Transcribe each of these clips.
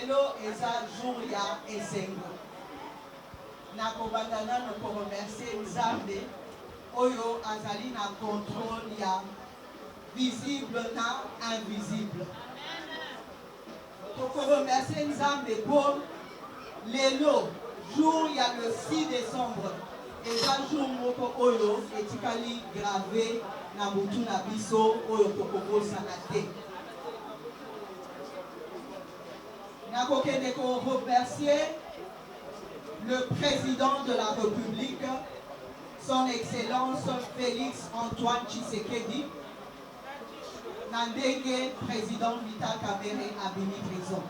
lelo eza jour ya esengo. Nakobandana noko remercier Nzambe oyo azali na contrôle ya visible na invisible. Noko remercier Nzambe pour lelo jour ya le 6 décembre. Eza jour moko oyo etikali gravé na butu na biso oyo tokobosana te. Nakokende ko remercier le président de la République, son Excellence Félix Antoine Tshisekedi, Nandenge, président Vital Kamerhe Abimi Prison.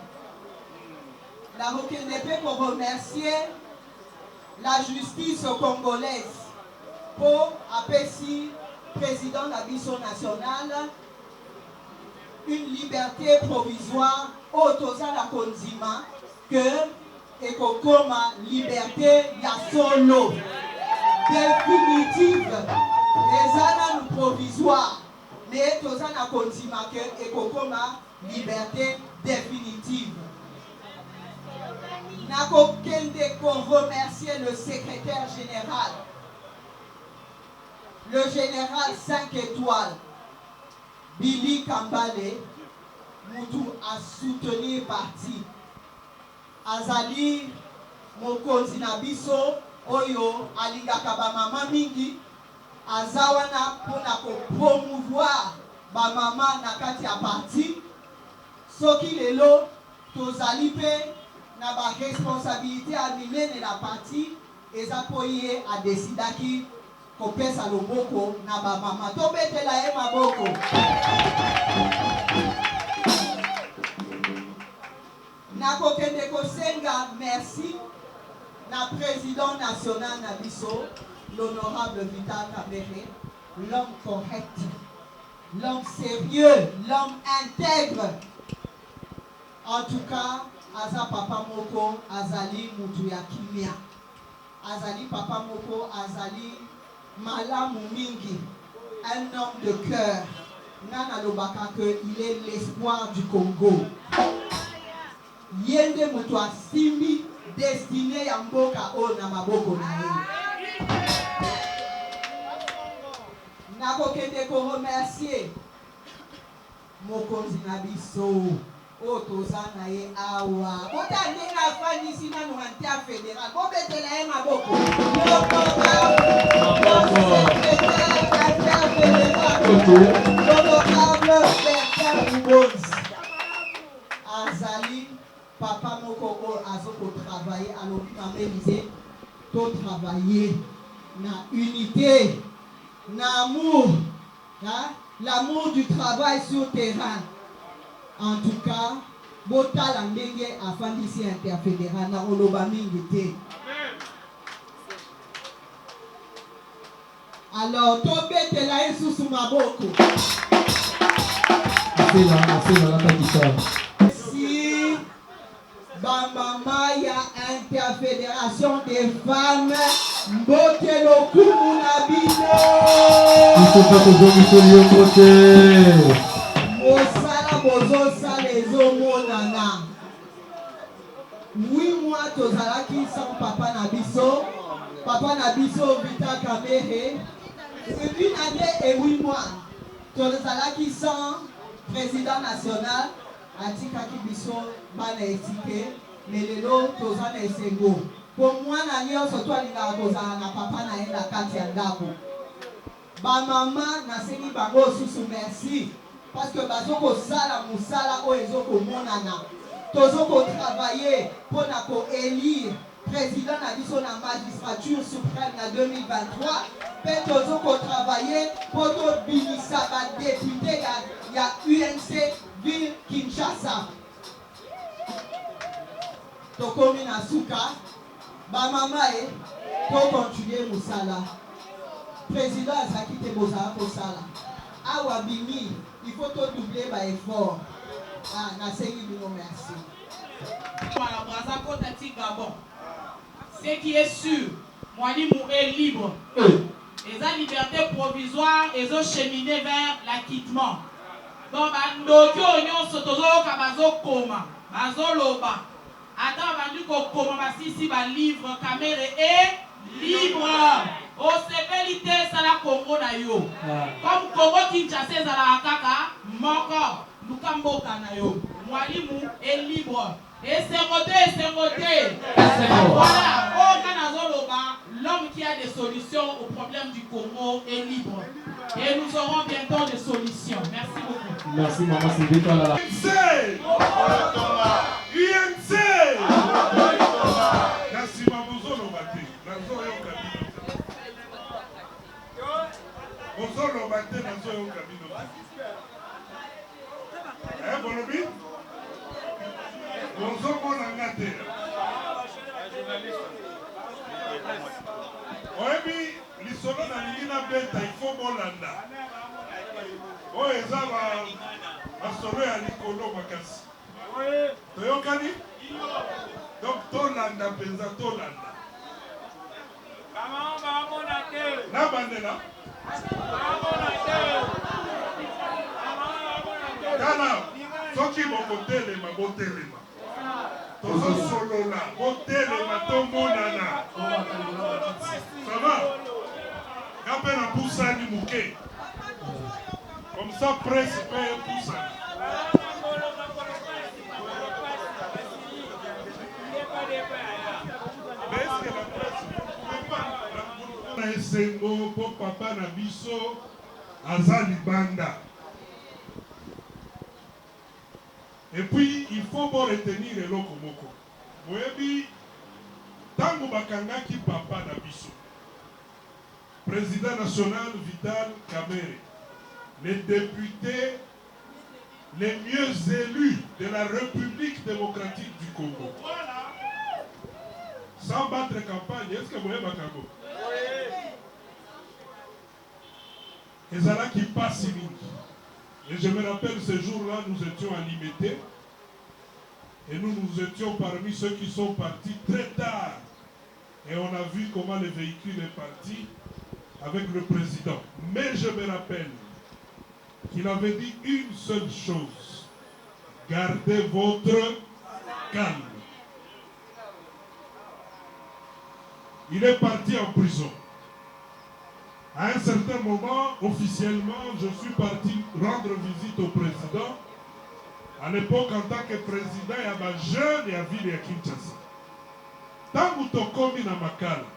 Nakokende pe ko remercier la justice congolaise pour apesi président de la mission nationale une liberté provisoire au toza la konzima que ekokoma liberté ya solo définitive ezana nous provisoire mais toza la konzima que ekokoma liberté définitive. Nakokende ko remercier le secrétaire général, le général 5 étoiles, Billy Kambale, Moutou a soutenu parti. Azali, Mokonzi Nabiso, Oyo, Alingaka ba mama mingi, Azawana pona ko promouvoir ba mama nakati ya parti. Soki lelo, tozali pe na ba responsabilité animée de la partie eza poye a décidaki kopesa loboko na ba mama to betela e maboko. Nakokende kosenga merci na président national na biso l'honorable Vital Kamerhe, l'homme correct, l'homme sérieux, l'homme intègre. En tout cas, Aza papa moko azali mutu ya kimia. Azali papa moko azali malamu mingi. Un homme de cœur. Nana lobaka que il est l'espoir du Congo. Yende mutu asimbi destiné ya mboka o na maboko na ye. Nakokende ko remercier Mokonzi na biso. Otozana ye awa. Otande na fanisi na nuantia fédéral. Bobetela ye maboko. L'honorable Bertrand Ubonzi. Azali papa moko o azoko travailler à l'hôpital Élysée. To travailler na unité, na amour, l'amour du travail sur terrain. En tout cas, botala ndenge afandisi interfédéral na oloba mingi te. Alors, tobetela esusu maboko. Si bamama ya interfédération des femmes mbote lokumu na bino. Bozosa les omonana. Oui, moi, tozalaki sans papa Nabiso. Papa Nabiso, Vital Kamerhe. C'est une année et 8 mois. Tozalaki sans président national. Atikaki biso bana etike. Mais lelo tozana esengo. Pour moi, nanyo surtout alingaka kozala na papa na enda kati ya ndako. Ba mama nasengi bango susu merci. Parce que bazoko sala musala o ezoko monana. Tozoko travailler pour nako élire président na biso na magistrature suprême na 2023. Pe tozoko travailler pour to binisa ba député ya UNC ville Kinshasa. Tokomi na suka ba mama to continuer musala. Président azaki te bozala ko sala. Awa bimi il faut tout doubler par effort. Ah, Nasségi nous merci. Ce qui est sûr, Moualimou est libre. Et la liberté provisoire, ils ont cheminé vers l'acquittement. Donc, Ndoki Onyon Sotozo Kabazo Koma. bazoloba ata bandu kokoma basisi balivre Kamere est libre osepeli te sala Congo na yo comme Congo Kinshasa ezalaka kaka moko luka mboka na yo mwalimu est libre esengo te voilà oka nazoloba l'homme qui a des solutions au problème du Congo est libre et nous aurons bientôt des solutions. Merci beaucoup. Merci maman Sylvie. INC merci maman Zolobate Ozolobate nazoyoka bino bolobi bozomona nga te oyebi lisolo nalingi nabeta ifo bolanda oyo eza basolo ya likolo makasi toyokani donc tolanda mpenza tolanda na bandela tala soki bokotelema botelema tozosolola botelema tomonana sava nga mpe na pusani moke comme ça presse mpe epusana na esengo mpo papa na biso aza libanda. Et puis il faut bon retenir eloko moko boyebi tango bakangaki papa na biso président national Vital Kamerhe, les députés les mieux élus de la République démocratique du Congo, sans battre campagne. Est-ce que vous voyez Bakango? Et ça là qui passe mingi. Et je me rappelle ce jour-là, nous étions à Limete et nous étions parmi ceux qui sont partis très tard. Et on a vu comment le véhicule est parti avec le président. Mais je me rappelle qu'il avait dit une seule chose: gardez votre calme. Il est parti en prison. À un certain moment, officiellement, je suis parti rendre visite au président. À l'époque, en tant que président, il y avait un jeune et à ville à Kinshasa. Tant que tu as commis dans Makala,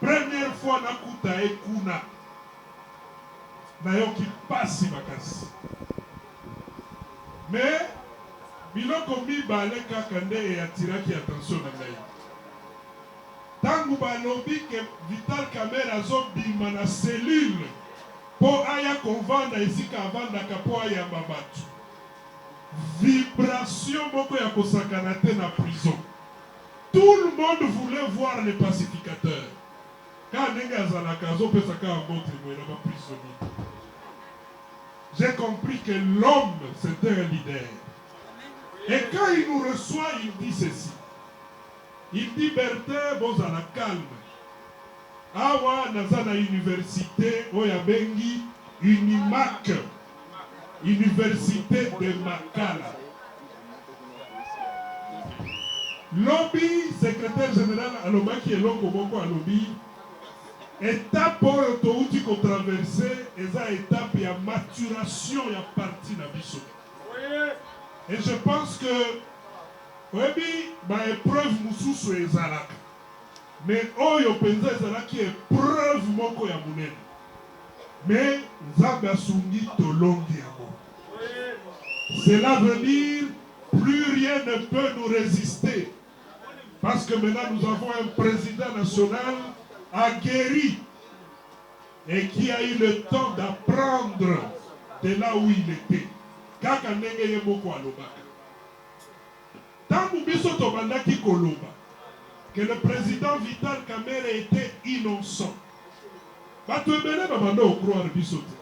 première fois, tu as écouté. Nayoki pasi makasi. Mais biloko mibale kaka nde eyatiraki attention na ngai. Tangu balobi ke Vital Kamerhe azobima na cellule po aya kovanda esika avandaka po ayamba bato. Vibration moko ya kosakana te na prison. Tout le monde voulait voir les pacificateurs. Quand ndenge azalaka azopesaka mbote moye na baprisonnier. J'ai compris que l'homme, c'était un leader. Et quand il nous reçoit, il dit ceci. Il dit, Bertin, bon, à la calme. Awa, nazana université, oyabengi, Unimac, université de Makala. Lobby, secrétaire général, alobaki eloko moko alobi. Étape autouti qu'on traversait, eza étape ya maturation ya parti na biso. Et je pense que oyebi ba épreuve mususu ezalaka. Mais oyo penza ezalaki épreuve moko ya munene. Mais Nzambe asungi tolongi yango. Cela veut dire plus rien ne peut nous résister. Parce que maintenant nous avons un président national aguerri et qui a eu le temps d'apprendre de là où il était. Kaka ndenge ye moko alobaka. Tangu biso tobandaki koloba que le président Vital Kamerhe était innocent. Bato ebele babanda okroire biso te.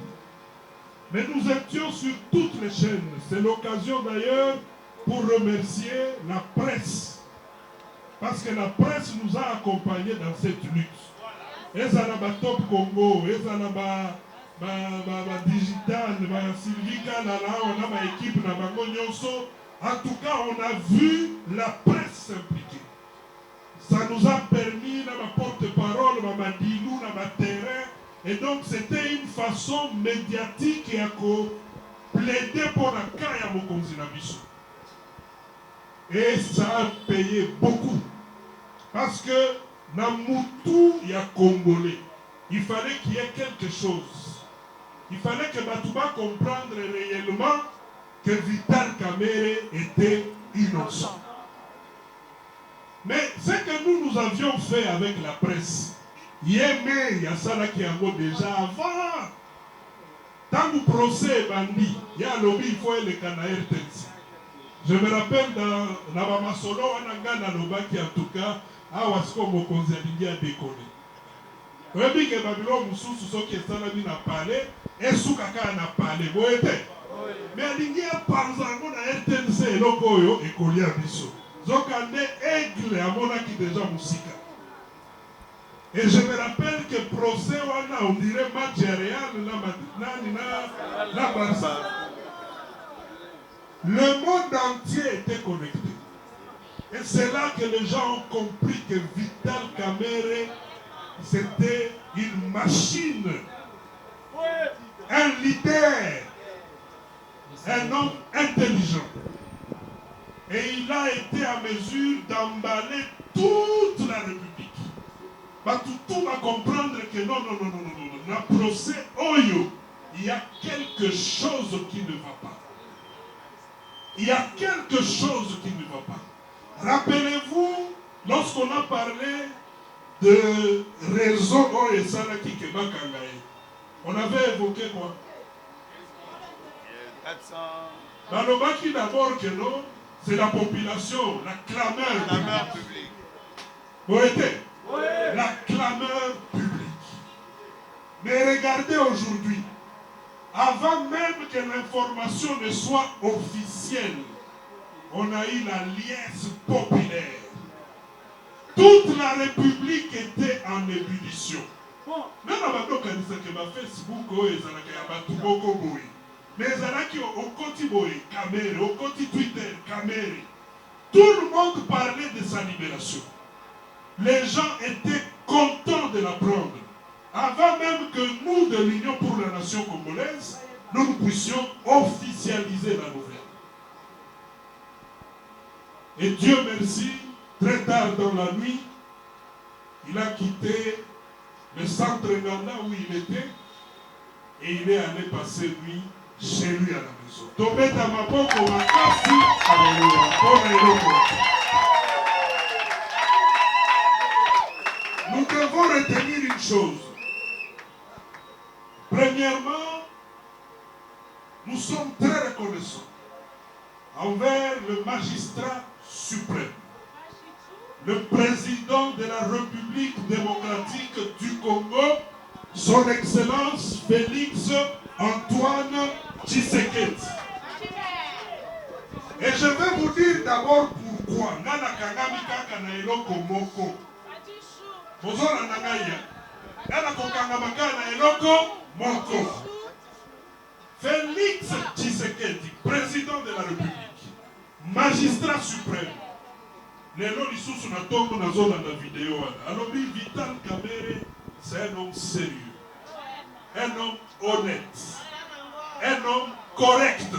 Mais nous étions sur toutes les chaînes. C'est l'occasion d'ailleurs pour remercier la presse. Parce que la presse nous a accompagnés dans cette lutte. Ezala ba Top Congo, ezala ba digital, ba Sylvie Kalala, on a ma équipe na bango nyonso, En tout cas, on a vu la presse s'impliquer. Ça nous a permis, dans ma porte-parole, dans ma dilou, dans ma terrain. Et donc, c'était une façon médiatique et à plaider pour la Kaya Mokonzi Nabiso. Et ça a payé beaucoup. Parce que, dans Moutou, il y a Congolais. Il fallait qu'il y ait quelque chose. Il fallait que Batouba comprenne réellement que Vital Kamerhe était innocent. Mais ce que nous avions fait avec la presse, il y a ça là qui a déjà avant. Dans le procès bandit, il y a lobby, il faut le Canaïr Tensi. Je me rappelle dans la Masolo, on a gagné dans qui en tout cas, à Wasko Mokonzi a décollé. Vous avez vu que Babylone Moussou, ceux qui sont là, n'a parlé, et Soukaka n'a parlé. Vous voyez? Mais il y a par exemple dans RTNC et Lokoyo et Kolia Bisso. Donc on est aigle à mon qui déjà Moussika. Et je me rappelle que procès on dirait match réel na Barça. Le monde entier était connecté. Et c'est là que les gens ont compris que Vital Kamerhe c'était une machine, un leader, un homme intelligent. Et il a été à mesure d'emballer toute la République. Tout va comprendre que non. Dans le procès Oyo, il y a quelque chose qui ne va pas. Il y a quelque chose qui ne va pas. Rappelez-vous, lorsqu'on a parlé de réseau Oyo Salaki Kebakangaye, on avait évoqué quoi? 400. Dans le Baki d'abord que non, c'est la population, la clameur publique. Vous voyez? La clameur publique. Mais regardez aujourd'hui, avant même que l'information ne soit officielle, on a eu la liesse populaire. Toute la République était en ébullition. Même avant que Facebook, mais au côté Kamerhe, au côté Twitter, Kamerhe, tout le monde parlait de sa libération. Les gens étaient contents de l'apprendre. Avant même que nous, de l'Union pour la nation congolaise, nous puissions officialiser la nouvelle. Et Dieu merci, très tard dans la nuit, il a quitté le centre Nganda où il était et il est allé passer nuit chez lui à la maison. Tobeta maboko makasi, alléluia. Nous devons retenir une chose. Premièrement, nous sommes très reconnaissants envers le magistrat suprême, le président de la République démocratique du Congo, son Excellence Félix Antoine Tshisekedi. Et je vais vous dire d'abord pourquoi. Nana Kagami Kaka na eloko moko. Bozona nangaya. Nana Kokangama na eloko moko. Félix Tshisekedi, président de la République, magistrat suprême. Lelo lisusu na tombo na zona na vidéo wana. Alors Vital Kamerhe, c'est un homme sérieux, un homme honnête, un homme correct.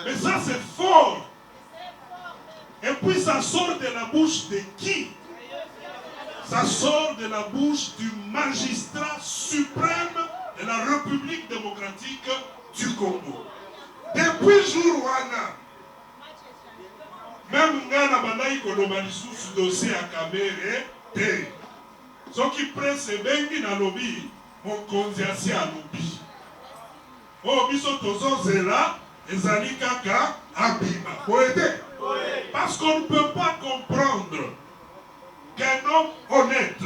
Mais ça c'est fort. Et puis ça sort de la bouche de qui? Ça sort de la bouche du magistrat suprême de la République démocratique du Congo. Depuis jour wana, même Ngana Bandai Koloba lisusu dossier à Kamerhe, ce qui presse bengi na lobby, Mokonzi asi a lobby. Oh, biso tozo zela, ezali kaka abima. Parce qu'on ne peut pas comprendre qu'un homme honnête,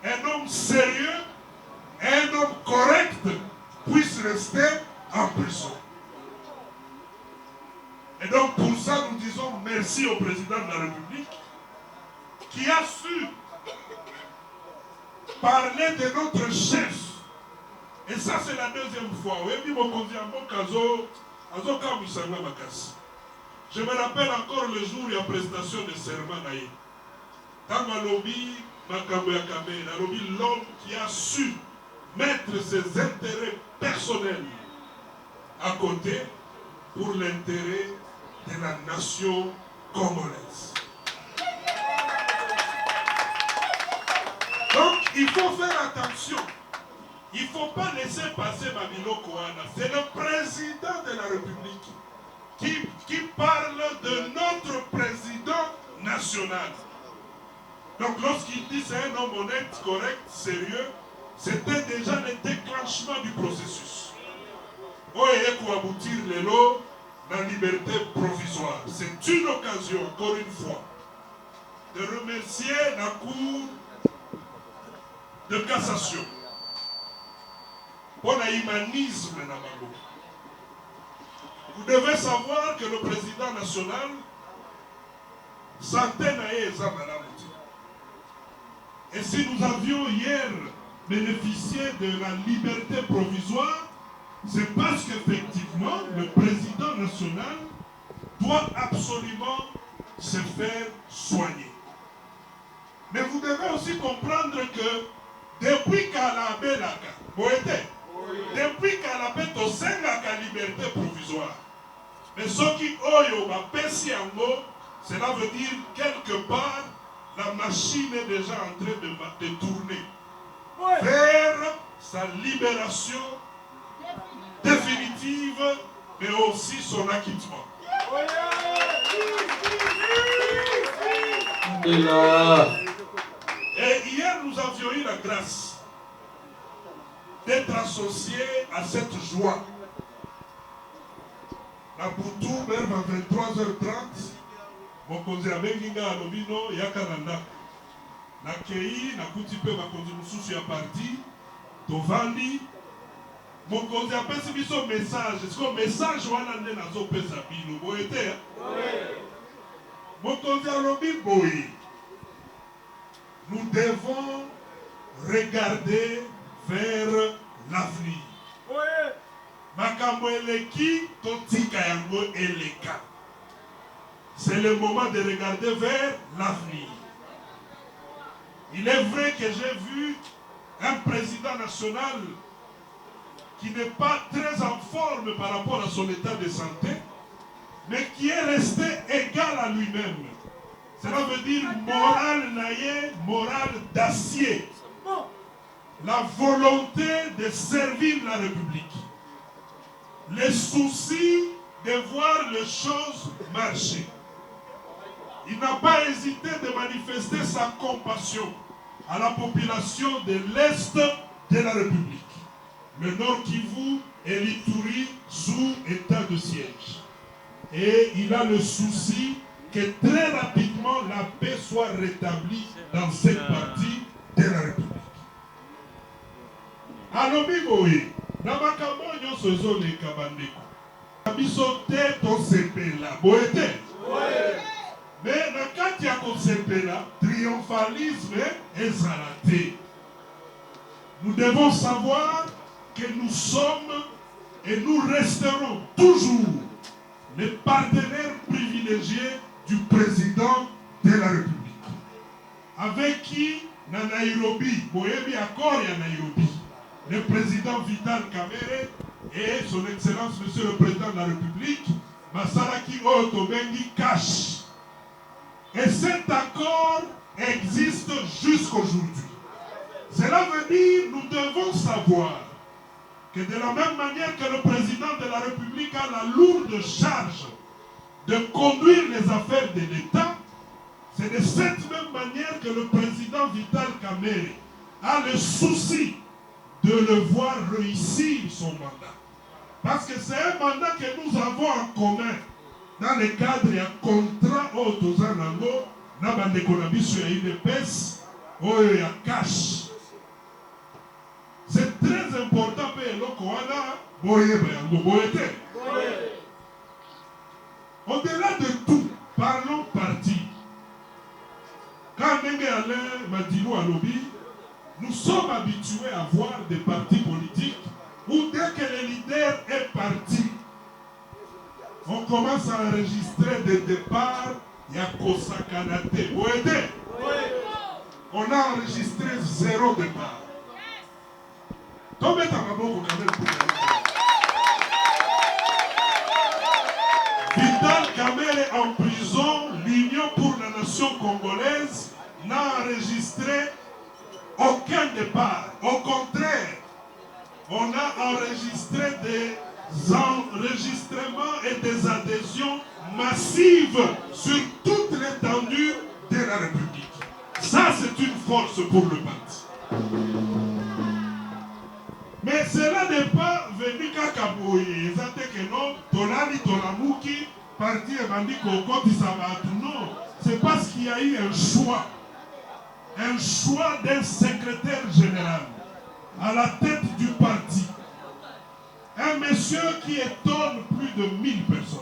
un homme sérieux, un homme correct puisse rester en prison. Et donc pour ça nous disons merci au président de la République qui a su parler de notre chef. Et ça c'est la deuxième fois. Je me rappelle encore le jour où il y a prestation de serment. Dans ma lobby, l'homme qui a su mettre ses intérêts personnels à côté pour l'intérêt de la nation congolaise. Donc, il faut faire attention. Il ne faut pas laisser passer Babilo Kouana. C'est le président de la République qui parle de notre président national. Donc, lorsqu'il dit c'est un homme honnête, correct, sérieux, c'était déjà le déclenchement du processus. Oye pour aboutir les lots, la liberté provisoire. C'est une occasion, encore une fois, de remercier la Cour de cassation pour l'humanisme. Vous devez savoir que le président national sentait naïza madame. Et si nous avions hier bénéficié de la liberté provisoire, c'est parce qu'effectivement, le président national doit absolument se faire soigner. Mais vous devez aussi comprendre que depuis qu'Ala Belaka, depuis qu'Ala Beto Sengaka liberté provisoire, mais ce qui oyo va pesi yango, cela veut dire quelque part la machine est déjà en train de tourner vers sa libération définitive, mais aussi son acquittement. Et hier, nous avions eu la grâce d'être associés à cette joie. La Boutou, vers 23h30, mon conseil a benginga à Lobino, Yakananda. Na Kei, na Koutipe, ma conduite sur la partie, Tovandi. Mon conseil a pensé son message. Est-ce que le message wana nde nazo pesa bino boyete? Mon conseil a lobi boy. Nous devons regarder vers l'avenir. Makambo eleki totika yango eleka. C'est le moment de regarder vers l'avenir. Il est vrai que j'ai vu un président national qui n'est pas très en forme par rapport à son état de santé, mais qui est resté égal à lui-même. Cela veut dire moral naïe, moral d'acier. La volonté de servir la République. Les soucis de voir les choses marcher. Il n'a pas hésité de manifester sa compassion à la population de l'Est de la République. Le Nord Kivu et l'Ituri sous état de siège. Et il a le souci que très rapidement la paix soit rétablie dans cette partie de la République. Alobigoye, Namakambo Nyosozo le Kabandeko. Abisote to sepela, boete. Mais nakati ya kosepela, triomphalisme ezalate. Nous devons savoir que nous sommes et nous resterons toujours les partenaires privilégiés du président de la République. Avec qui, na Nairobi, Boyebi accord ya Nairobi, le président Vital Kamerhe et son Excellence Monsieur le Président de la République, Masalaki Otobengi Cash. Et cet accord existe jusqu'aujourd'hui. Cela veut dire que nous devons savoir que de la même manière que le président de la République a la lourde charge de conduire les affaires de l'État, c'est de cette même manière que le président Vital Kamerhe a le souci de le voir réussir son mandat. Parce que c'est un mandat que nous avons en commun dans le cadre d'un contrat autozanango, na bandekonabi sur une épaisse, oyo ya cash. C'est très important pour eloko wana boyeba yango boyete. Au-delà de tout, parlons parti. Quand Ndenge Alain Madilou Alobi, nous sommes habitués à voir des partis politiques où dès que le leader est parti, on on commence à enregistrer des départs, il y a Kosakanate. Vous aidez? On a enregistré 0 départ. Tombez dans ma bouche quand même pour Vital Kamerhe en prison, l'Union pour la nation congolaise n'a enregistré aucun départ. Au contraire, on a enregistré des enregistrements et des adhésions massives sur toute l'étendue de la République. Ça, c'est une force pour le parti. Mais cela n'est pas venu qu'à Kabouye. Exactement que non, Tonali, Tonamuki, parti et Bandi Koko, non. C'est parce qu'il y a eu un choix. Un choix d'un secrétaire général à la tête du parti. Un monsieur qui étonne plus de 1000 personnes.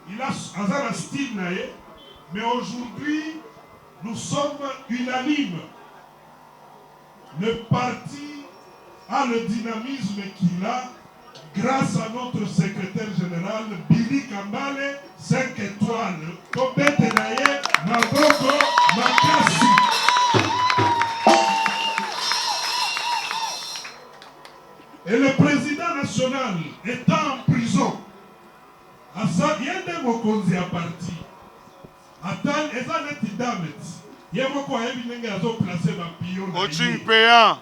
Il a un style naïe, mais aujourd'hui, nous sommes unanimes. Le parti a le dynamisme qu'il a grâce à notre secrétaire général Billy Kambale, 5 étoiles. Tobete naïe, Maboko, Makasi. Et le président national étant en prison, à ça, il y a des mokonzi à partir. Attends, et ça n'est pas damet. Il y a beaucoup de placer ma pion. Coaching payant.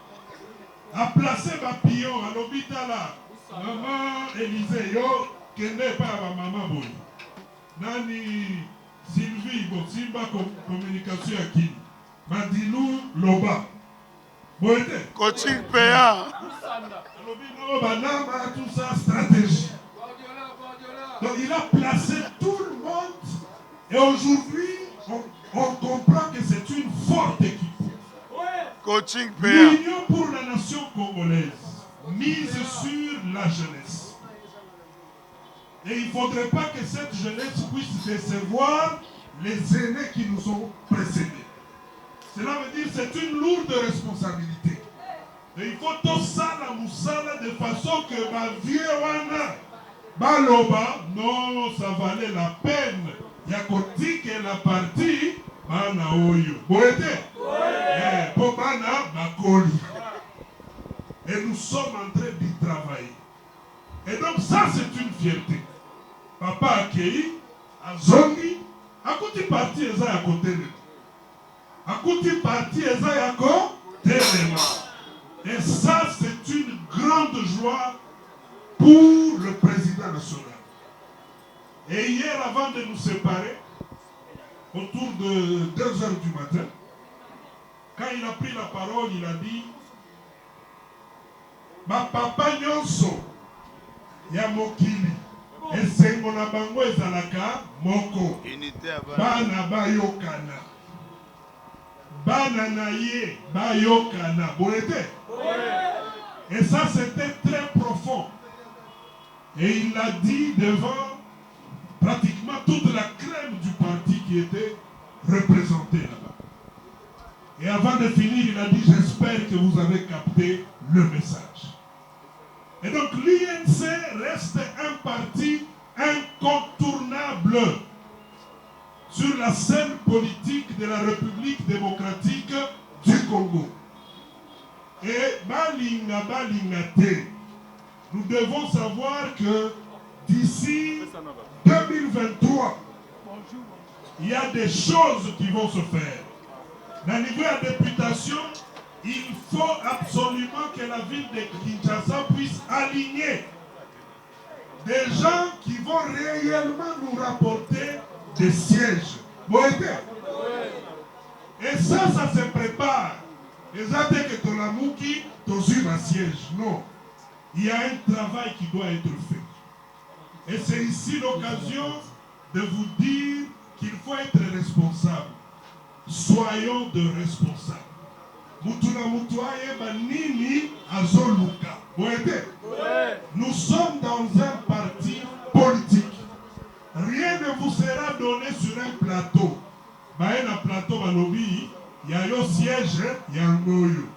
À placer ma pion à l'hôpital là. Maman Élisée, yo, qui n'est pas ma maman boy. Nani Sylvie, bon, Simba communication à qui? Madilou Loba. Coaching payant. Tout ça, stratégie. Donc il a placé tout le monde. Et aujourd'hui, on comprend que c'est une forte équipe. Coaching payant. L'Union pour la nation congolaise mise sur la jeunesse. Et il ne faudrait pas que cette jeunesse puisse décevoir les aînés qui nous ont précédés. Cela veut dire que c'est une lourde responsabilité. Et il faut tout ça la moussala de façon que ma vieux wana baloba, non, ça valait la peine. Il y a côté que la partie bana oyo. Boete? Pour bana bakoli. Et nous sommes en train d'y travailler. Et donc ça c'est une fierté. Papa accueilli, à Zongi, à côté parti eza à côté de nous. À côté parti eza à côté de nous. Et ça, c'est une grande joie pour le président national. Et hier, avant de nous séparer, autour de 2 heures du matin, quand il a pris la parole, il a dit « Ma papa nyonso, ya mokili, esengo na bango ezalaka moko, bana bayokana. Bana naye bayokana. Bonete? Et ça c'était très profond. Et il l'a dit devant pratiquement toute la crème du parti qui était représentée là-bas. Et avant de finir, il a dit j'espère que vous avez capté le message. Et donc l'INC reste un parti incontournable sur la scène politique de la République démocratique du Congo. Et Balinga Balingate, nous devons savoir que d'ici 2023, il y a des choses qui vont se faire. Dans le niveau de la députation, il faut absolument que la ville de Kinshasa puisse aligner des gens qui vont réellement nous rapporter des sièges. Et ça se prépare. Les athées que Tonamuki, Tosu un siège. Non. Il y a un travail qui doit être fait. Et c'est ici l'occasion de vous dire qu'il faut être responsable. Soyons de responsables. Mutuna Mutuaye Banini Azoluka. Nous sommes dans un parti politique. Rien ne vous sera donné sur un plateau. Un plateau Balobi, il y a un siège, il y a un noyau.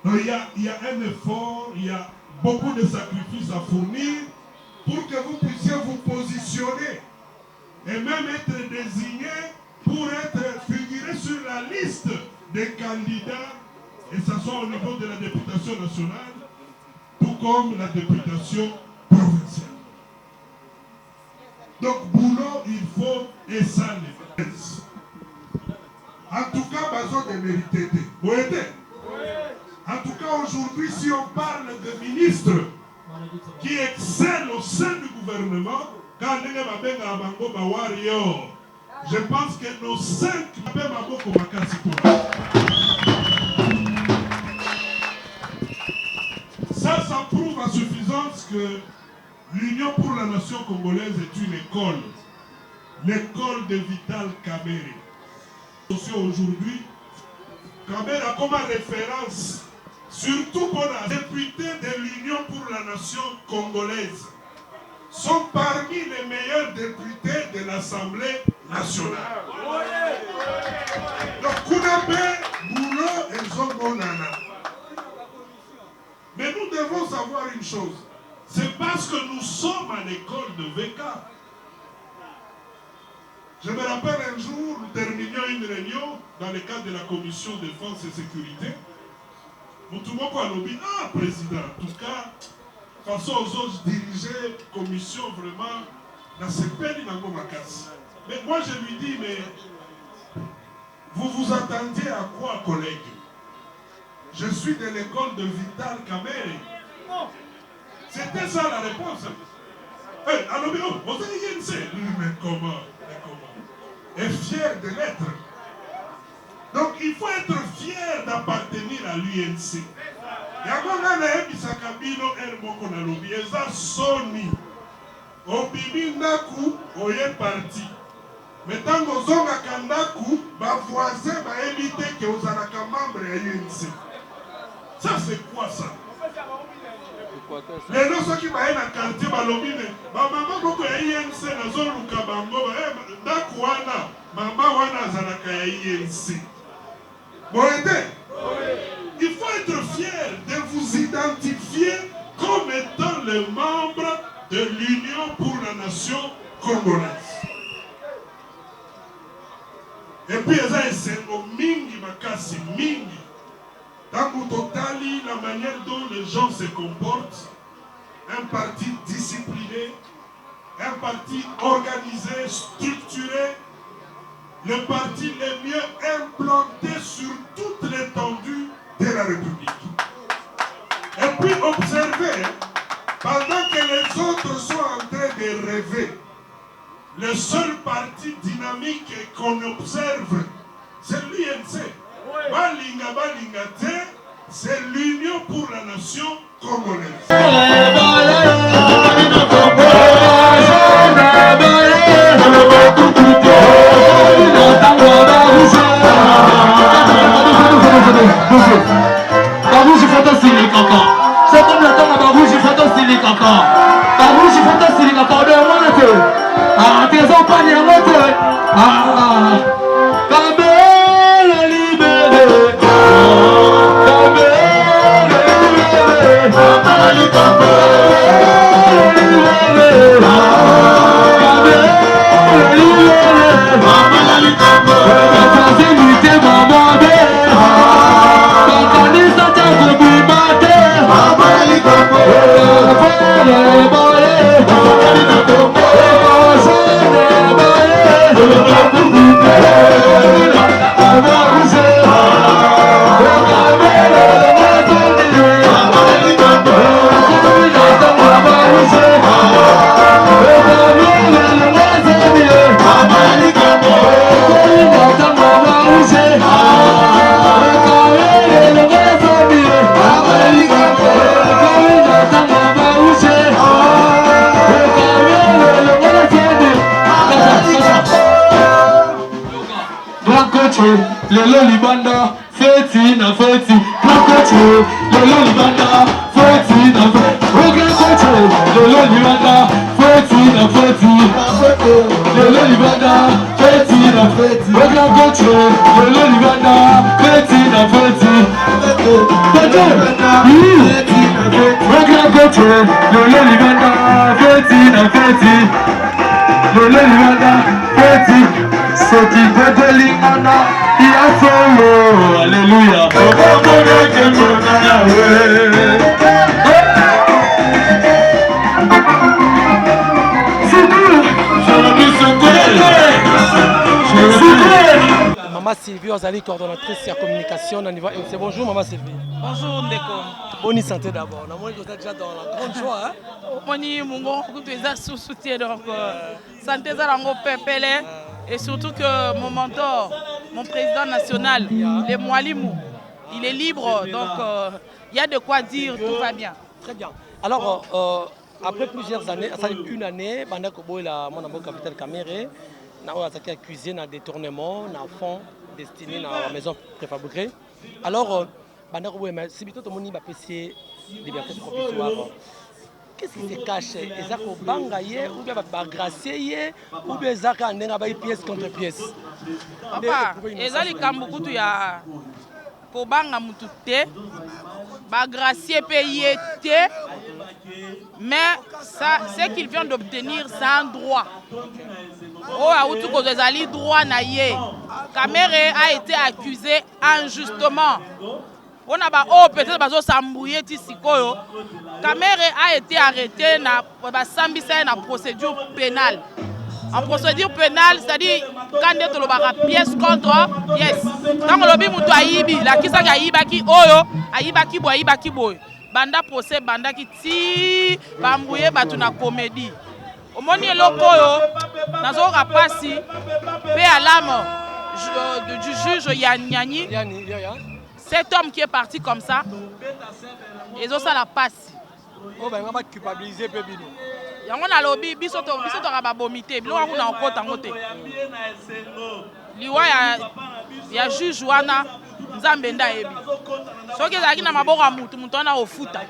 Donc il y a un effort, il y a beaucoup de sacrifices à fournir pour que vous puissiez vous positionner et même être désigné pour être figuré sur la liste des candidats, et ça soit au niveau de la députation nationale, tout comme la députation provinciale. Donc, boulot, il faut et ça les baisse. En tout cas, besoin de mériter. Vous aidez? En tout cas, aujourd'hui, si on parle de ministres qui excellent au sein du gouvernement, quand je pense que nos 5 ça prouve à suffisance que l'Union pour la nation congolaise est une école. L'école de Vital Kamerhe. Aujourd'hui, Kamerhe a comme référence, surtout pour les députés de l'Union pour la nation congolaise, sont parmi les meilleurs députés de l'Assemblée nationale. Donc, Kounabe, Boulot et Zongonana. Mais nous devons savoir une chose. C'est parce que nous sommes à l'école de VK. Je me rappelle un jour, nous terminions une réunion dans le cadre de la commission défense et sécurité. Nous trouvons quoi nous dit, ah président, en tout cas, façon aux autres diriger commission vraiment dans ce pays dans Makassi. Mais moi je lui dis, mais vous vous attendiez à quoi, collègue? Je suis de l'école de Vital Kamerhe. C'était ça la réponse. Alors, vous avez dit, mais comment? Et fier de l'être. Donc il faut être fier d'appartenir à l'UNC. Soni. Obibi Naku, oye parti. Mais tant que vous avez un Kandaku, vos voisins vont éviter que vous ayez un membre à l'UNC. Ça c'est quoi ça? Les gens qui vont dans le quartier, maman beaucoup ya INC na zone Lukabango, ndaku wana, maman wana zalaka ya INC. Bon aidez. Il faut être fier de vous identifier comme étant le membre de l'Union pour la nation congolaise. Et puis il y a un mingi makasi mingi. Dans le total, la manière dont les gens se comportent, un parti discipliné, un parti organisé, structuré, le parti le mieux implanté sur toute l'étendue de la République. Et puis observez, pendant que les autres sont en train de rêver, le seul parti dynamique qu'on observe, c'est l'UNC. Balinga Balinga Te, c'est l'Union pour la nation congolaise. Lelo libanda, feti na feti. Grand coach, lelo libanda, feti na feti. Oh grand coach, lelo libanda, feti na feti. Lelo libanda, feti na feti. Oh grand coach, lelo libanda, feti na feti. Oh grand coach. coach, Lolo Livanda, Feti na Feti, Lolo Livanda, Feti, Soti Pedeli Ana, Iafolo, Alléluia. Maman Sylvie, vous allez coordonnatrice de la communication au niveau MC. Bonjour Maman Sylvie. Bonjour Ndeko. Bonne santé d'abord. Vous êtes déjà dans la grande joie. Moni Mungo, tu es sous soutien donc santé zarango pepele et surtout que mon mentor, mon président national, les Mwalimou, il est libre donc il y a de quoi dire, tout va bien. Très bien. Alors après plusieurs années, ça fait une année, pendant que mon amour capitaine Caméré, nous avons accusé d'un détournement, d'un fonds destiné à la maison préfabriquée. Alors, pendant que si tout le monde a apprécié liberté provisoire, qu'est-ce qui se cache? Est-ce que vous bangaye ou bien vous gracier ou bien vous avez pièce contre pièce? Papa, ezali kambuku tu ya kobanga mutu te, ba gracier payer te, mais ça, ce qu'il vient d'obtenir, c'est un droit. Oh, aoutou ko ezali droit na ye. Caméré a été accusé injustement. On a peut-être bazo sambouye ti sikoyo. Caméré a été arrêté na sambisa na procédure pénale. En procédure pénale, c'est-à-dire quand on a pièce contre pièce. Quand on a dit mutu ayibi, la kisa ka ayibaki oyo, ayibaki boy. Banda procès banda ki ti bambouye batu na comédie. Au moni lokoyo, nazo rapasi paix à l'âme du juge Yanyani. Cet homme qui est parti comme ça, ils ont ça la passe. Oh ben on va culpabiliser Pébino. Yango na lobby biso to raba bomité, bilo wangu na okota ngote. Liwa ya juge wana Nzambe nda yebi. Soki ezaki na maboko ya mutu wana ofuta.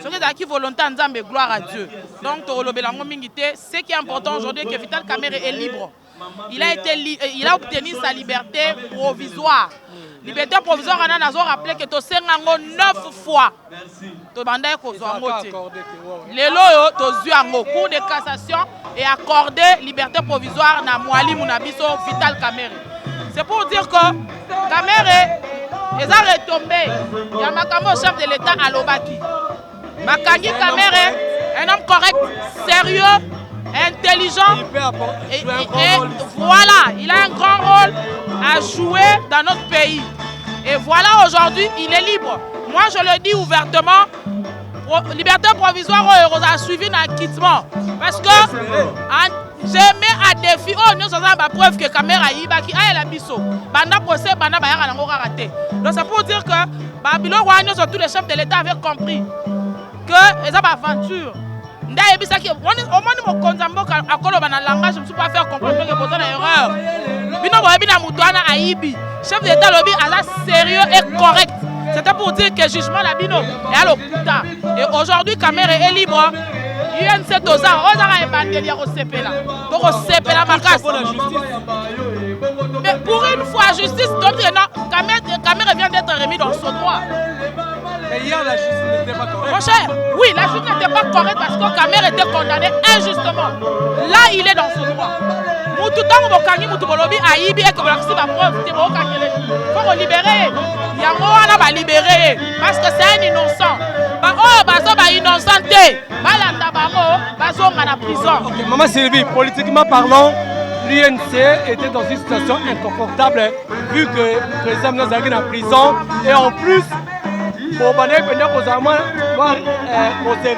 Soki ezaki volonté Nzambe, gloire à Dieu. Donc to lobela ngo mingi te, ce qui est important aujourd'hui que Vital Kamerhe est libre. Il a obtenu sa liberté provisoire. Liberté provisoire, on a rappelé que tu as 9 fois. Tu as cours de cassation et accordé liberté provisoire à Mwalimou Nabiso Vital Kamerhe. C'est pour dire que Kamerhe est retombé. Il y a un chef de l'État à Lobaki. Makangi Kamerhe, un homme correct, sérieux, intelligent et voilà, il a un grand rôle à jouer dans notre pays. Et voilà, aujourd'hui, il est libre. Moi, je le dis ouvertement, liberté provisoire, on a suivi un acquittement. Parce que je mets à défi, nous avons la preuve que Kamerhe a yibaki, a la biso. Banda procès, banda bayara n'a pas raté. Donc c'est pour dire que Babylone, tous les chefs de l'État avaient compris que les aventures. Au moins, je ne me suis pas fait comprendre que c'est une erreur. Chef d'État lobby à la sérieux et correct. C'était pour dire que le jugement la bino est à l'hôpital. Et aujourd'hui, Kamerhe est libre. UNC Toza, on a ébandé au CP là. Donc au CP là, mais pour une fois, justice, Kamerhe vient d'être remis dans son droit. Mais hier, la justice n'était pas correcte. Mon cher, oui, la justice n'était pas correcte parce que Kamerhe était condamné injustement. Là, il est dans son droit. Tout le temps, il faut libérer. Il y a un libérer parce que c'est un innocent. Maman Sylvie, politiquement parlant, l'UNC était dans une situation inconfortable vu que le président nous a mis en prison et en plus, pour qu'on se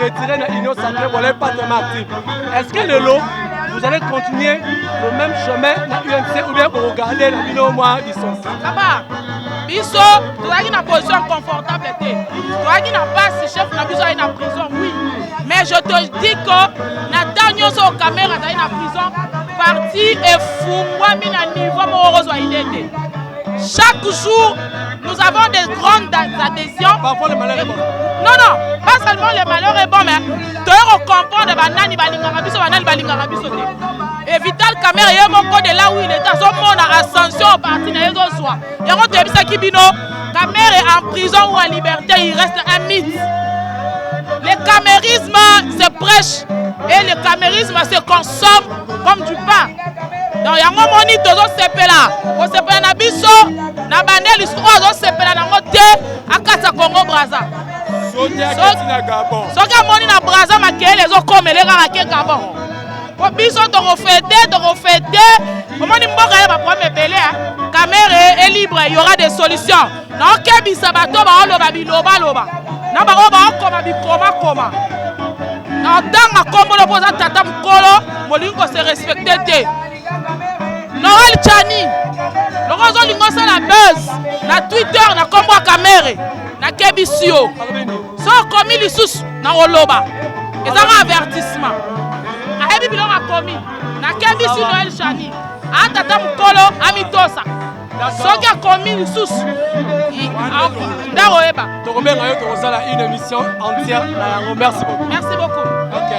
retirer de l'Union sacrée, on n'est pas tellement actif. Est-ce que le lot, vous allez continuer le même chemin dans l'UNC ou bien vous regardez la vidéo moi Bisso? Papa, Bisso, tu as une position confortable. Tu as une passe, chef de la prison, oui. Mais je te dis que Nathan au caméra dans la prison, parti et fou, moi, niveau chaque jour, nous avons des grandes adhésions. Parfois le malheur est bon. Non, pas seulement le malheur est bon, mais tu dois comprendre que Banani Balingarabiso, Banani Balingarabiso. Et Vital Kamerhe est mon code là où il est à son monde à ascension au parti de l'Ezo-Soir. Et on te dit que Kamerhe est en prison ou en liberté, il reste un mythe. Les camérisme se prêche et le camérisme se consomme comme du pain. Donc, il y a un moment où on sepela na biso, na bandel, on sepela na moté, à Kata Congo Braza. Soki amoni na Braza makele ezokoma eleka ke Gabon. Po biso tokofete, omoni mboka ya ba problème ebele, caméra est libre, il y aura des solutions. Na okebisa bato ba oloba biloba loba. Na ba okoma bikoma. Na tanga kombo lo poza tata mukolo, molingo se respecter te. Noël Chani, Lorenzo Lingosa la buzz, na Twitter, na kombo caméra, na kebisio. So komi lisusu na oloba. Ezanga avertissement. Ayebi biloko akomi. Na kebisi Noël Chani. Atata mukolo amitosa. Soki akomi lisusu. Ndaro eba. Tokobenga yo tokozala une émission entière na yango. Merci beaucoup. Merci beaucoup. OK.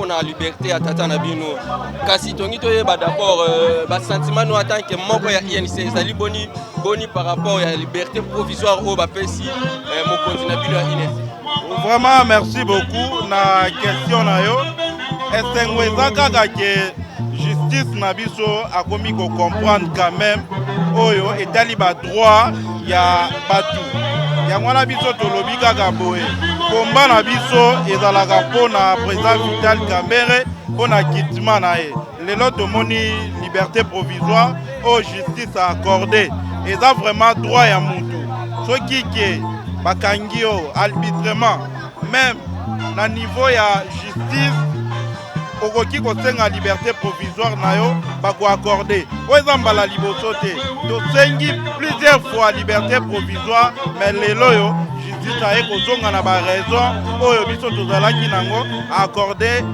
La liberté à Tata Nabino. Kasi tongi toyeba d'abord sentiment nous attend que moko ya INC ezali boni par rapport à la liberté provisoire au bapesi mon continent Nabino ya INC. Vraiment merci beaucoup na question na yo. Esengo ezaka que justice na biso akomi ko comprendre quand même oyo etali ba droit ya batu. Ya mwana biso tolobi kaka boye. Combat na biso ezalaka pona président Vital Kamerhe pona kitima na ye. Lelo tomoni liberté provisoire au justice a accordé. Eza vraiment droit ya mutu. Soki ke bakangi yo arbitrement même na niveau ya justice okoki kosenga liberté provisoire na yo bakoaccorde oyo eza mbala liboso te tosengi plusieurs fois liberté provisoire mais lelo oyo justice aye kozonga na baraison oyo biso tozalaki nango accorde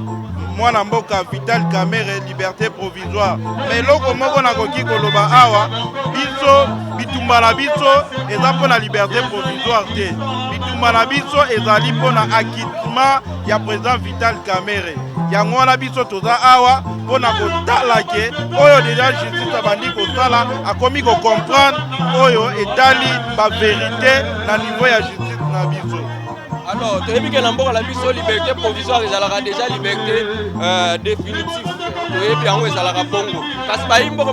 mwana mboka Vital Kamerhe liberté provisoire mais eloko moko nakoki koloba awa biso bitumba na biso eza mpo na liberté provisoire te bitumba na biso ezali mpo na acquittement ya président Vital Kamerhe yango wana biso toza awa mpo na kotala ke oyo deja justice abandi kosala akomi kocomprendre oyo etali bavérité na niveau ya justice na biso. Alors, tu as vu que la liberté provisoire, ils ont déjà liberté définitive. Tu as vu qu'ils ont bongo. Parce que ils ont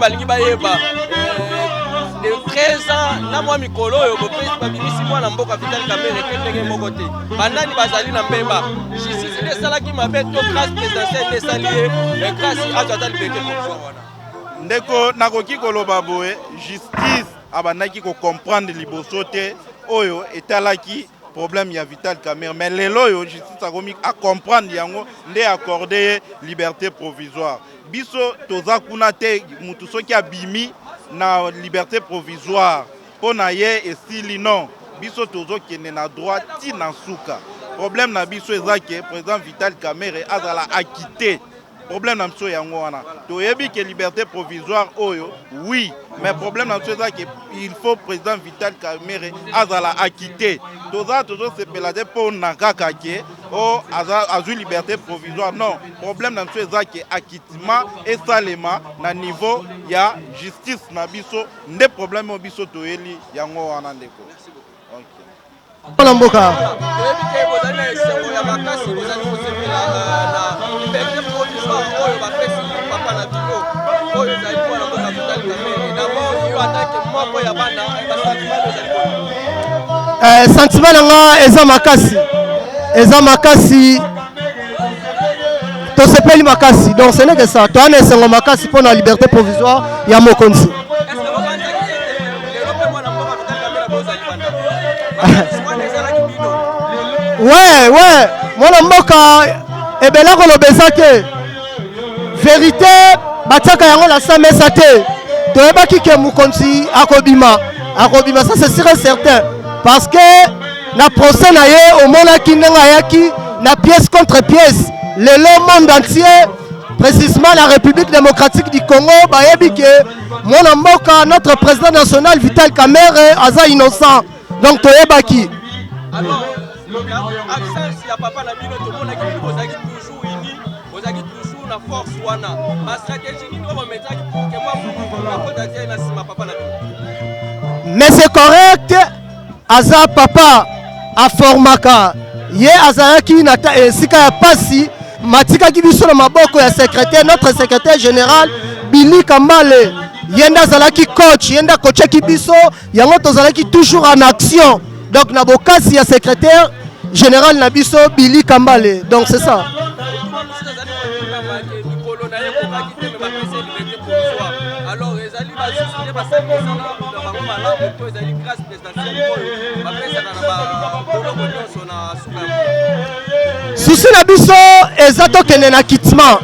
de 13 ans, na moi mikolo, ils ont fait 6 mois dans Mboka Vital Kamerhe et qui côté. Pendant qu'ils bazali na mbeba, justice de sala qui m'avait tout grâce présidentielle des alliés, grâce à la liberté provisoire. Ndeko nakoki koloba boye, justice abandaki ko comprendre liboso te oyo etalaki problème ya Vital Kamerhe mais lelo yo justice akomi a comprendre yango nde accorder liberté provisoire biso toza kuna te mutu soki abimi na liberté provisoire pona ye esili non biso tozo kende na droit ti na suka problème na biso ezake président Vital Kamerhe azala acquitté problème na biso yango wana toyebi ke liberté provisoire oyo oui mais problème dans ce que il faut président Vital Kamerhe azala acquitté toza toujours se pelade pour nakaka ke o azu liberté provisoire non problème dans ce que acquittement et salema na niveau ya justice na biso nde problème o biso toyeli yango wana ndeko. Voilà mboka. Sentiment nanga eza makasi to sepeli makasi donc ce n'est que ça to ana esengo makasi pour la liberté provisoire ya mokonzi. Ouais mwana mboka ebela kolobeza ke vérité batiaka yango na sa mesa te toyebaki ke mokonzi akobima ça c'est sûr et certain parce que na procès na ye omonaki ndenge ayaki na pièce contre pièce lelo monde entier précisément la République démocratique du Congo bayebi ke mwana mboka notre président national Vital Kamerhe aza innocent donc toyebaki. Alors absence ya papa na bino tomonaki ozaki toujours uni ozaki toujours na force wana ma stratégie nini oba metaki pour que moi akota tie na sima papa na bino. Mais c'est correct aza papa aformaka ye azalaki na esika ya pasi matikaki biso na maboko ya secrétaire notre secrétaire général Billy Kambale yenda azalaki coach yenda coachaki biso yango tozalaki toujours en action donc na bokasi ya secrétaire général Nabiso Billy Kambale donc c'est ça. Alors ezali ba soucier ba service na bango malamu to ezali grâce présidentielle oyo ba pesa na ba koloko nyonso na suka. Souci Nabiso ezato kende na kitman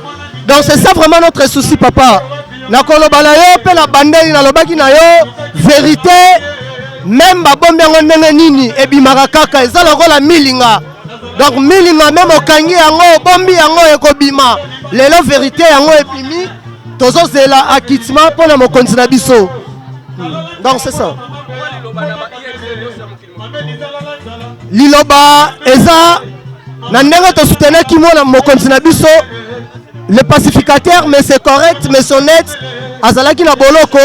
donc c'est ça vraiment notre souci papa na koloba na yo pe na bandeli na lobaki na yo vérité même babombi yango ndenge nini ebimaka kaka eza lokola milinga donc milinga même okangi yango bombi yango ekobima lelo vérité yango ebimi tozozela acquittement mpona mokonzi na biso donc c'est ça. Liloba eza na ndenge tosoutenaki mona mokonzi na biso le pacificateur mais c'est correct mais son aide azalaki na boloko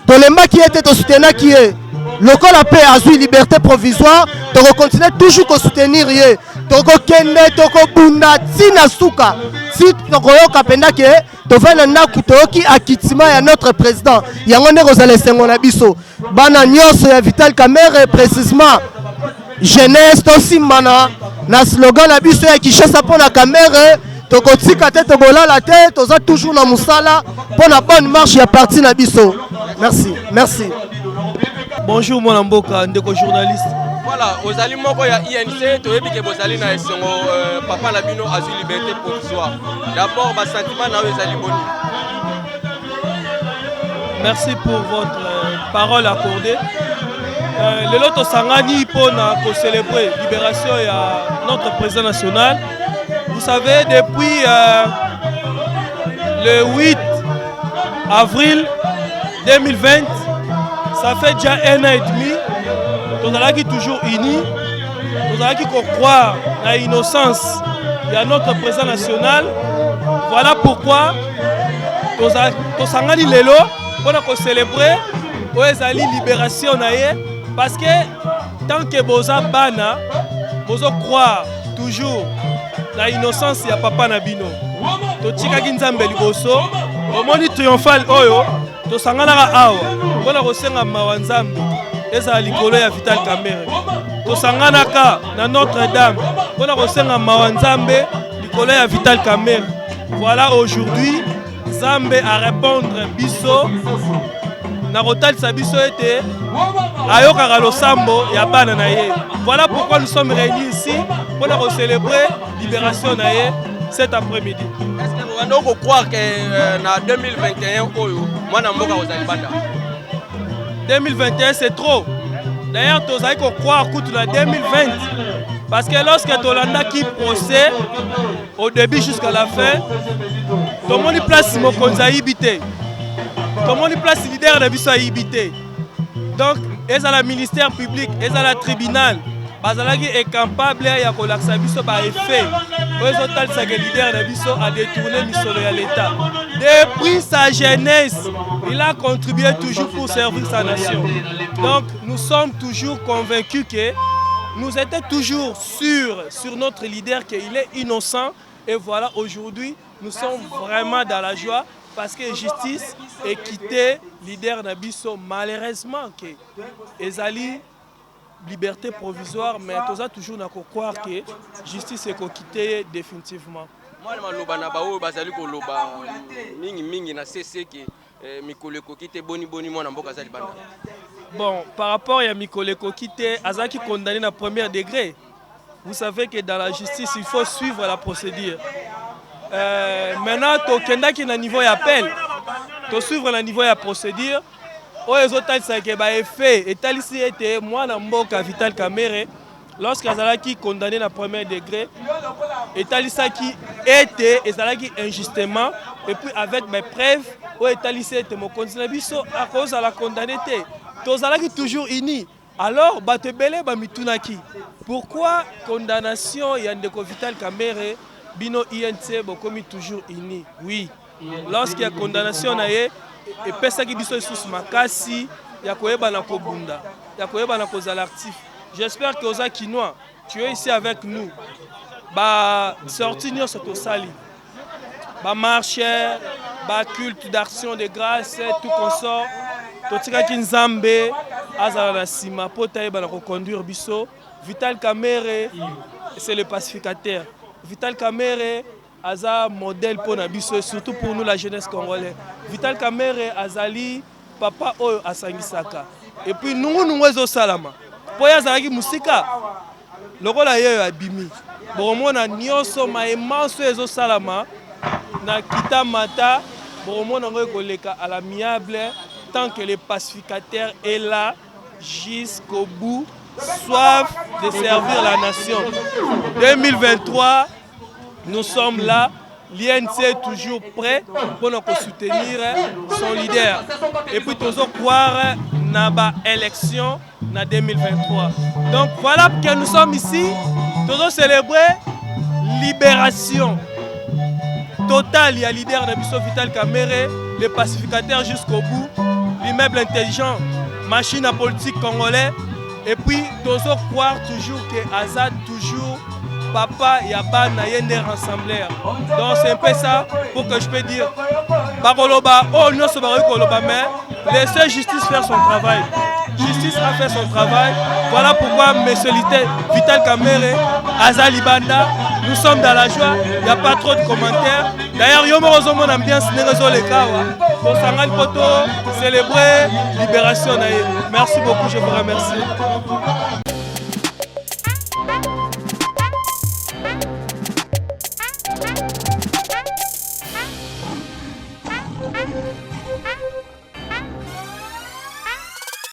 tolembaki ete tosoutenaki ye lokola pe azwi liberté provisoire tokokontinue toujours kosoutenir ye tokokende tokobunda ntina suka si tokoyoka mpenza ke tovai na ndako toyoki acquittement ya notre président yango nde kozala esengo na biso bana nyonso ya Vital Kamerhe précisément jeunesse tosimbana na slogan na biso ya Kinshasa mpona Kamerhe tokotika te tokolala te toza toujours na musala mpona bonne marche ya parti na biso. Merci. Bonjour mon mboka ndeko journaliste. Voilà, aux alliés moko ya INC, tu veux que vos alliés na essengo papa na bino a eu liberté provisoire. D'abord, ma sentiment na aux alliés boni. Merci pour votre parole accordée. Le lot Sangani pour célébrer la libération de notre président national. Vous savez, depuis le 8 avril 2020, ça fait déjà 1 an et demi. Nous sommes toujours unis. Nous allons croire à l'innocence de notre président national. Voilà pourquoi nous sommes lelo pour célébrer la libération. Parce que tant que vous avez bana, vous croire toujours à l'innocence de papa Nabino. To tika kinzambe liboso, au moni triomphal oyo, to sangana awa, pona kosenga mawanzambe, eza likolo ya Vital Kamerhe. To sangana ka na Notre-Dame, pona kosenga mawanzambe, likolo ya Vital Kamerhe. Voilà aujourd'hui, Zambé à répondre biso, na rotal sa biso ete ayoka losambo ya bana na ye. Voilà pourquoi nous sommes réunis ici pour célébrer la libération na ye cet après-midi. Est-ce que vous pouvez croire que en 2021 moi na mboka aux Alibanda 2021 c'est trop. D'ailleurs tu as croire que la 2020 parce que lorsque tu as qui procès au début jusqu'à la fin, tout le monde place Mokonza Ibité. Tout le monde place leader de Bisso Ibité. Donc, ils ont le ministère public, ils ont le tribunal. Bazalaki est capable de relaxer Bisso par effet. Ils ont le leader de Bisso à détourner Misolo à l'État. Depuis sa jeunesse, il a contribué toujours pour servir sa nation. Donc, nous sommes toujours convaincus que nous étions toujours sûrs sur notre leader qu'il est innocent. Et voilà, aujourd'hui, nous sommes vraiment dans la joie parce que justice est quitté leader Nabiso. Malheureusement, que Ezali liberté provisoire, mais tous a toujours n'a croire que justice est quitté définitivement. Moi, je loba na bao bazali ko loba mingi na cessé que Mikole Kokite boni moi na mboka zali banda. Bon, par rapport à Mikole Kokite, Azaki condamné à premier degré. Vous savez que dans la justice, il faut suivre la procédure. Maintenant, tu as un niveau d'appel. Tu suivre le niveau de la procédure. Les autres, c'est fait. Et ici était moi, Namboka Vital Kamerhe, lorsqu'il condamné à premier degré, et qui était injustement, et puis avec mes preuves, et était mon condamné à cause de la condamnation. Tu toujours unis. Alors, pourquoi condamnation Yandeko Vital Kamerhe, Bino INC, bokomi toujours unis? Oui, lorsqu'il y a condamnation, et pesaki biso sous makasi, ya koyeba na kobunda, ya koyeba na kozala actif. J'espère que Oza Kinois, tu es ici avec nous. Ba sorti nous sur sali. Ba marche, ba culte d'action de grâce, tout consort. Totika Kinzambe, Azala Sima, Potaïba na conduire biso. Vital Kamerhe, c'est le pacificateur. Vital Kamerhe, Aza modèle pour Nabiso, surtout pour nous la jeunesse congolaise. Vital Kamerhe, Azali, papa Oyo Asangisaka. Et puis nous sommes salama. Pour Yazaki Musika, le rôle est abimi. Bon, on a nyonso maïmanso ezo salama. Na kita mata, bon, on a koleka à l'amiable. Tant que le pacificateur est là jusqu'au bout, soif de servir la nation. 2023, nous sommes là. L'INC est toujours prêt pour nous soutenir son leader. Et puis, nous allons croire dans l'élection en 2023. Donc, voilà que nous sommes ici. Nous allons célébrer libération totale. Il y a le leader de Vital Kamerhe, le pacificateur jusqu'au bout. L'immeuble intelligent, machine à politique congolais. Et puis, nous allons croire toujours que Azad, toujours, papa et Abba Nayende rassembleur. Donc, c'est un peu ça pour que je peux dire. Baroloba, oh, nous sommes mais laissez justice faire son travail. Justice a fait son travail. Voilà pourquoi, monsieur Vital Kamerhe, Azad Libanda, nous sommes dans la joie. Il n'y a pas trop de commentaires. D'ailleurs, Yomo mon ambiance n'est pas le cas. Pour Sangal Poto, célébrer libération. Merci beaucoup, je vous remercie.